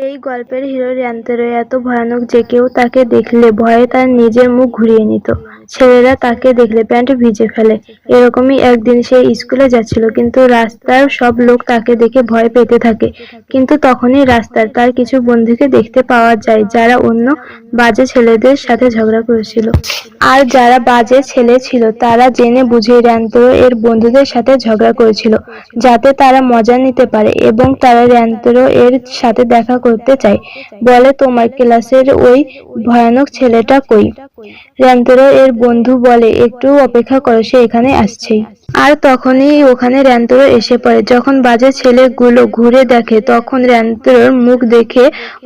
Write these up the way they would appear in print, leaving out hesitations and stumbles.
এই গল্পের হিরো র্যান্তেরো এত ভয়ানক যে কেউ তাকে দেখলে ভয়ে তার নিজের মুখ ঘুরিয়ে নিত। ছেলেরা তাকে দেখলে প্যান্ট ভিজে ফেলে। এরকমই একদিন সে স্কুলে যাচ্ছিল, কিন্তু রাস্তার সব লোক তাকে দেখে ভয় পেতে থাকে। কিন্তু তখনই রাস্তার তার কিছু বন্ধুকে দেখতে পাওয়া যায় যারা অন্য বাজে ছেলেদের সাথে ঝগড়া করেছিল। আর যারা বাজে ছেলে ছিল তারা জেনে বুঝে র্যান্তেরো এর বন্ধুদের সাথে ঝগড়া করেছিল, যাতে তারা মজা নিতে পারে এবং তারা র্যান্তেরো এর সাথে দেখা করতে চায়। বলে, তোমার ক্লাসের ওই ভয়ানক ছেলেটা কই? র্যান্তেরো এর বন্ধু বলে, একটু অপেক্ষা করো, সে এখানে আসছেই। আর তখনই ওখানে র্যান্তেরো এসে পড়ে। যখন বাজে ছেলেগুলো ঘুরে দেখে তখন র্যান্তেরোর মুখ দেখে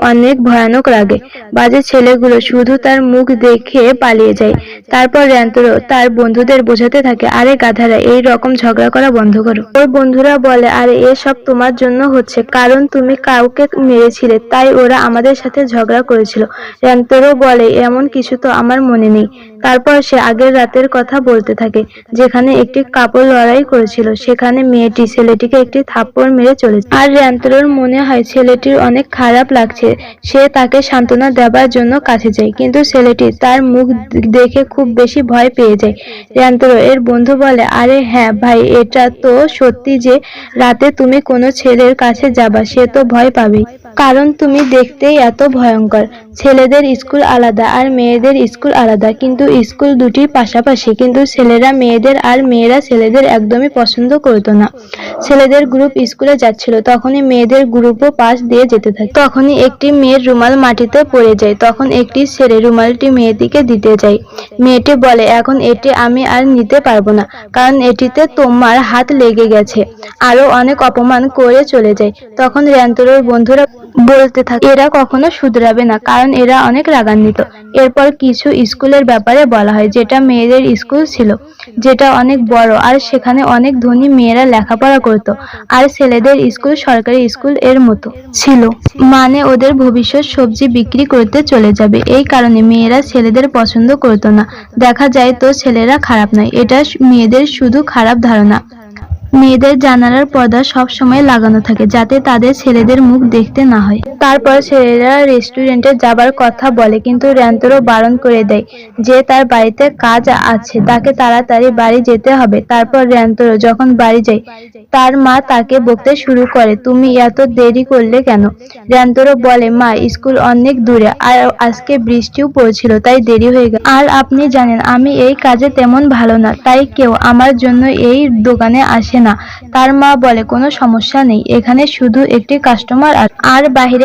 অনেক ভয়ানক লাগে। বাজে ছেলেগুলো শুধু তার মুখ দেখে পালিয়ে যায়। তারপর র্যান্তেরো তার বন্ধুদের বোঝাতে থাকে, আরে গাধারা, এই রকম ঝগড়া করা বন্ধ করো। ওর বন্ধুরা বলে, আরে এসব তোমার জন্য হচ্ছে, কারণ তুমি কাউকে মেরেছিলে, তাই ওরা আমাদের সাথে ঝগড়া করেছিল। র্যান্তেরো বলে, এমন কিছু তো আমার মনে নেই। তারপর সে আগের রাতের কথা বলতে থাকে, যেখানে একটি কাপড় লড়াই করেছিল। সেখানে মেয়েটি ছেলেটিকে একটি থাপ্পড় মেরে চলেছে। আর র্যান্তেরোর মনে হয় ছেলেটির অনেক খারাপ লাগছে। সে তাকে সান্ত্বনা দেবার জন্য কাছে যায়, কিন্তু ছেলেটি তার মুখ দেখে খুব বেশি ভয় পেয়ে যায়। র্যান্তেরো এর বন্ধু বলে, আরে হ্যাঁ ভাই, এটা তো সত্যি যে রাতে তুমি কোনো ছেলের কাছে যাবা, সে তো ভয় পাবেই, কারণ তুমি দেখতেই এত ভয়ঙ্কর। ছেলেদের স্কুল আলাদা আর মেয়েদের স্কুল আলাদা, কিন্তু স্কুল দুটি পাশাপাশি, কিন্তু ছেলেরা মেয়েদের আর মেয়েরা ছেলেদের একদমই পছন্দ করতো না। ছেলেদের গ্রুপ স্কুলে যাচ্ছিল, তখনই মেয়েদের গ্রুপও পাশ দিয়ে যেতে থাকে। তখনই একটি মেয়ের রুমাল মাটিতে পড়ে যায়। তখন একটি ছেলে রুমালটি মেয়েটিকে দিতে যায়। মেয়েটি বলে, এখন এটি আমি আর নিতে পারবো না, কারণ এটিতে তোমার হাত লেগে গেছে। আরো অনেক অপমান করে চলে যায়। তখন র্যান্তেরোর বন্ধুরা বলতে থাকে, এরা কখনো শুধরাবে না, কারণ এরা অনেক রাগান্বিত। এরপর কিছু স্কুলের ব্যাপারে বলা হয়, যেটা মেয়েদের স্কুল ছিল, যেটা অনেক বড়, আর সেখানে অনেক ধনী মেয়েরা লেখাপড়া করত। আর ছেলেদের স্কুল সরকারি স্কুল এর মতো ছিল, মানে ওদের ভবিষ্যৎ সবজি বিক্রি করতে চলে যাবে। এই কারণে মেয়েরা ছেলেদের পছন্দ করতো না। দেখা যায় তো ছেলেরা খারাপ নয়, এটা মেয়েদের শুধু খারাপ ধারণা। মেয়েদের জানালার পর্দা সব সময় লাগানো থাকে, যাতে তাদের ছেলেদের মুখ দেখতে না হয়। তারপর ছেলেরা রেস্টুরেন্টে যাবার কথা বলে, কিন্তু র্যান্তেরো বারণ করে দেয় যে তার বাড়িতে কাজ আছে, তাকে তাড়াতাড়ি বাড়ি যেতে হবে। তারপর র্যান্তেরো যখন বাড়ি যায়, তার মা তাকে বকতে শুরু করে, তুমি এত দেরি করলে কেন? র্যান্তেরো বলে, মা, স্কুল অনেক দূরে, আর আজকে বৃষ্টিও পড়ছিল, তাই দেরি হয়ে গেল। আর আপনি জানেন আমি এই কাজে তেমন ভালো না, তাই কেউ আমার জন্য এই দোকানে আসে না। তার মা বলে, কোনো সমস্যা নেই, এখানে শুধু একটি কাস্টমার আর বাহিরে